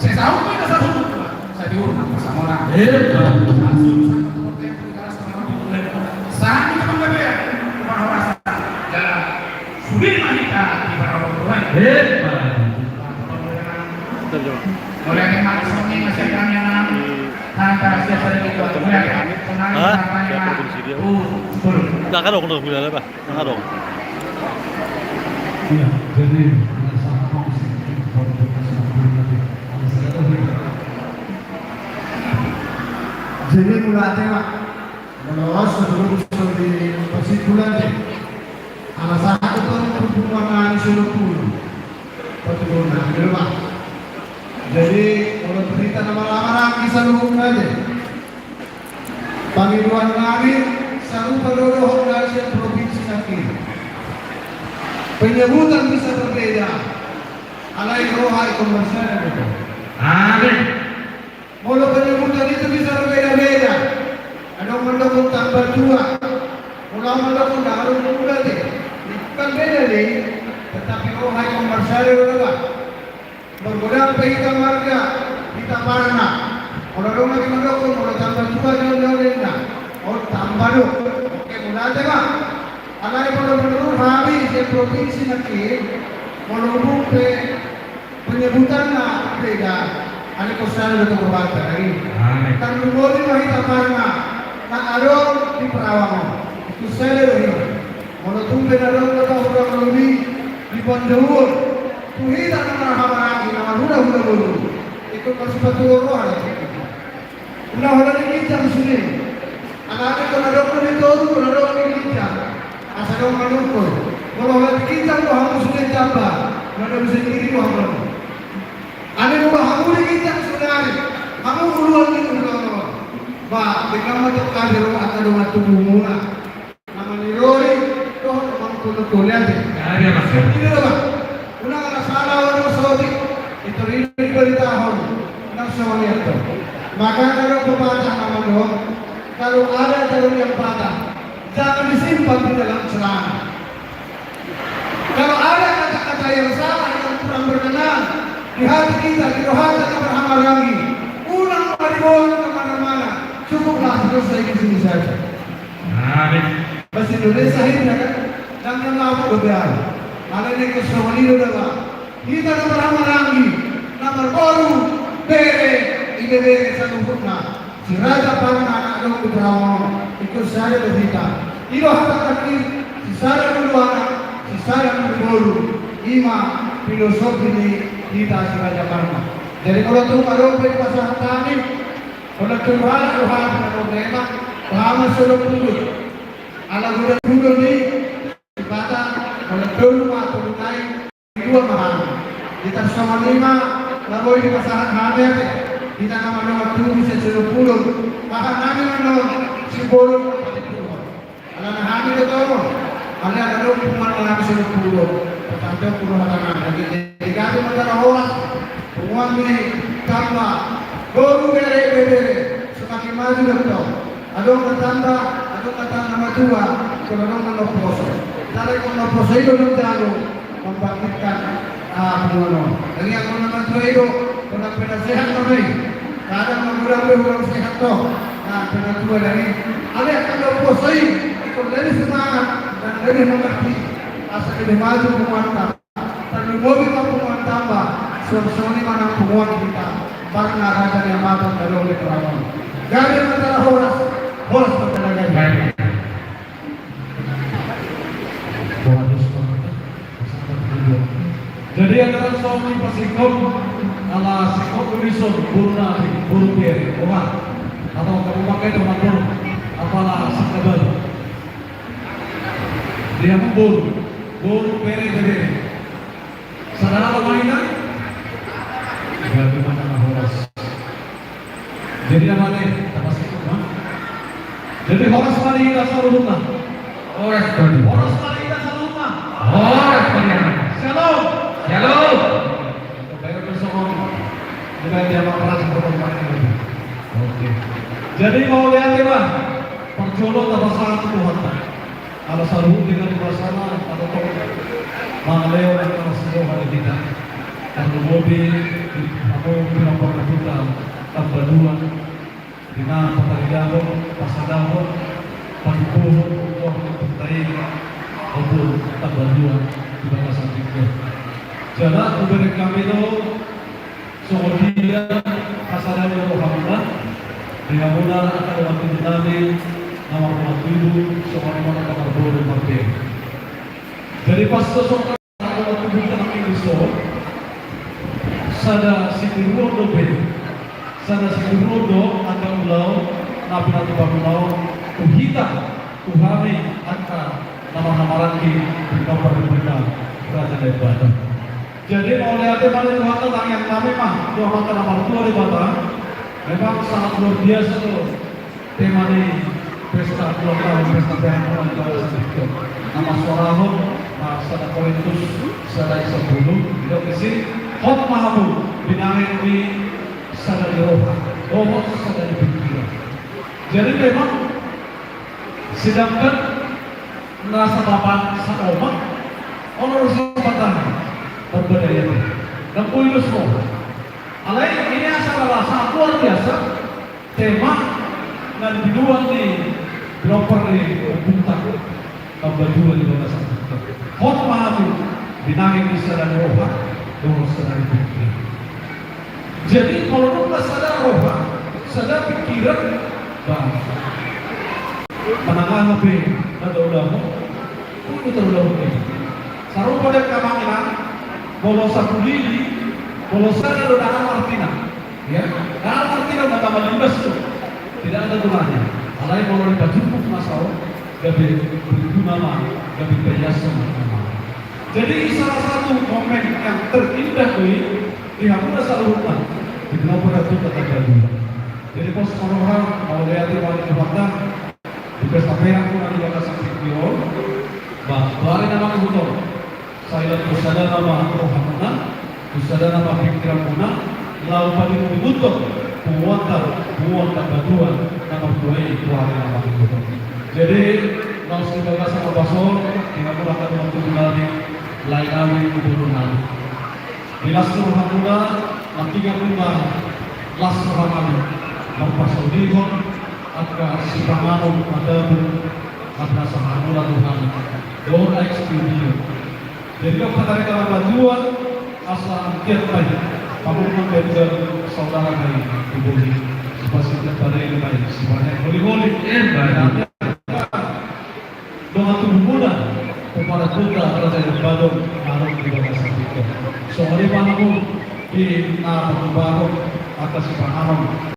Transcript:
Saya tahu kita satu saya diurut sama orang. Saat kita mengajar bahwa dalam sulit kita di para orang. Oleh memang suami masih kami yang antara siapa yang itu mulai senang Nakadong na hula na ba? Nakadong. Iya, jadi jadi mula tema menawas sebelum di persibulan alasan itu perhubungan seluruh pertubuhan di rumah. Jadi kalau cerita nama-nama kisah luhur aja. Panggilan kami satu penduduk dari provinsi Sakir. Penyebutan bisa berbeda. Alai rohai komersial itu. Amin. Kalau penyebutan itu bisa berbeda-beda. Ada mendukung tambah dua. Kalau mendukung harus muda deh. Bukan beda deh. Tetapi rohai komersial itu apa? Bergudang kita marga kita parna. Kalau rumah kita mendukung, kalau tambah dua jauh-jauh rendah. Oh tambah dong. Oke mudah aja bang. Alai kalau menurut habis di provinsi nanti menurut penyebutannya beda. Ani kosan itu berbeda lagi. Kan boleh kita karena tak ada di Perawangan. Itu saya lagi. Menurut penadong kita orang lebih di Pandewur. Tuhida nama lagi nama hula dulu. Itu masih satu orang. Udah ini jam sini. Anak-anak penadong itu penadong ini jam. Asal dong menunggu. Kalau lagi kita tuh harus sudah jambah. Mana bisa diri tuh harus. Ada dua hamu di kita sudah. Hamu keluar itu dulu. Bah, dengan macam ada rumah atau rumah tubuh mula. Nama ni Roy, tuh orang kulit aja. Ada macam. Ini loh, udah ada salah orang Saudi. Itu ini berita hamu. Nak Saudi itu. Maka kalau kepada nama dong, kalau ada jalur yang patah. Jangan disimpan di dalam celana. Kalau ada kata-kata yang salah yang kurang berkenan di hati kita, di rohani kita berhamar lagi, ulang dibawa kemana-mana. Cukuplah selesai di sini saja. Amin. Bahasa Indonesia ini kan, jangan lalu berbicara. Ada yang kesulitan itu adalah kita berhamar lagi. Nomor baru, IBB satu hukna. Si Raja Parna anak dong Perawangan ikut saya berita. Ilo hatta kaki si saya berluana, si saya berburu. Ima filosofi ini kita si Raja Parna. Jadi kalau tu kalau pergi pasar tani, kalau tu balik rohan kalau mereka lama sudah turun. Ala sudah turun ni kata kalau turun mah turun naik dua mahal. Kita sama lima lalu di pasar tani. Kita nama waktu bisa 10 bahkan kami menolak 10 ala kami itu ala ada hukuman dalam 10 sampai 10 makanan lagi kami menolak orang uang ini tambah baru bere semakin maju betul ada bertambah ada kata nama tua kalau orang poso dari poso itu menjaga membangkitkan penolong dari yang nama tua itu orang penasehat kami, kadang mengurang sehat toh. Nah, penatua dari ada yang posai ikut dari semangat dan dari mengerti asal ini maju pemantap. Dan mobil mampu tambah suami mana penguat kita karena raja yang matang dari oleh Perawangan. Gadi antara horas bertenaga gadi. Jadi antara suami pasikom ala sikop unison burna burpir orang atau kamu pakai teman burung apalah sakabel dia memburu pere saudara mainan bagaimana horas jadi namanya apa sikop jadi horas kali dasar rumah horas kali dasar rumah horas kali shalom shalom dengan dia memperhatikan perkembangan ini. Oke. Jadi mau lihat ya bang, percolok atau salah Tuhan. Kalau saruh dengan bersama atau mengalih orang yang masih ada kita. Kalau mobil Ako pinapagkabuta tambaluan, pinapatagdahon, pasadahon, pagpuhon, upang pagtayin, upang tambaluan, iba ka sa tingin. Diyan kuberik kami no, so dia pasadan yung kamunan, dengan muna akan waktu namin na magpapatuloy sa mga kamarbo ng papel. Jadi pas sosok waktu kita ng Kristo, sada siguro akan ulaw na pinatupag-ulaw uhita tuhami at namamarangi ng pagpapagpagpag kerajaan ibadah. Jadi mau lihat mana Tuhan yang kami mah Tuhan nomor 2 di Batam memang sangat luar biasa tuh tema di pesta lokal pesta perayaan di kawasan itu. Nama Suarahun, Sada Korintus, Sada 10, tidak isi hot mahabu binangin di Sada di Roha, Roha Sada di pikiran. Jadi memang sedangkan nasa bapak sa omak, honor sa batang berbeda dan kuilus mo. Alay ini adalah sangat luar biasa tema dan dibuat di properly buntak tambah di bawah satu. Hot mahabu binangin di Sada Roha, Roha Sada di pikiran. Jadi kalau kita sadar Roha, sadar pikiran, bang panangan lebih ada ulama, itu terulama ini. Saru pada kamanginan, bolos satu lili, bolos sana udah Martina, ya. Martina udah tambah 15 tuh, tidak ada gunanya. Alai kalau kita cukup masalah, gabi berguna mah, gabi biasa mah. Jadi salah satu momen yang terindah ini di Hamura Salurutan di Belau itu kata dulu. Jadi pos orang mau lihat di bawah Jepang, di pesta perang pun ada yang kasih video. Bah, bari nama kebutuh. Saya lihat kusada nama Rohamuna, kusada nama pikiran puna, lalu pada kebutuh. Puwanta batuan nama dua itu ada nama kebutuh. Jadi kalau sudah sama basol, tinggal mulakan waktu kembali lain kami kebutuhan lagi. Bilas Rohamuna, nantinya puna las Rohamuna, mempersaudihon, agar si pangano ada karena sahamula Tuhan. Don't experience. Jadi kalau kata mereka bantuan asal angkat baik, kamu memberikan saudara baik dibeli supaya pada yang baik, sebanyak boleh baik. Dengan tubuh muda kepada putra raja yang baru harus diberikan sedikit. Soalnya panamu di nama baru atas si pangano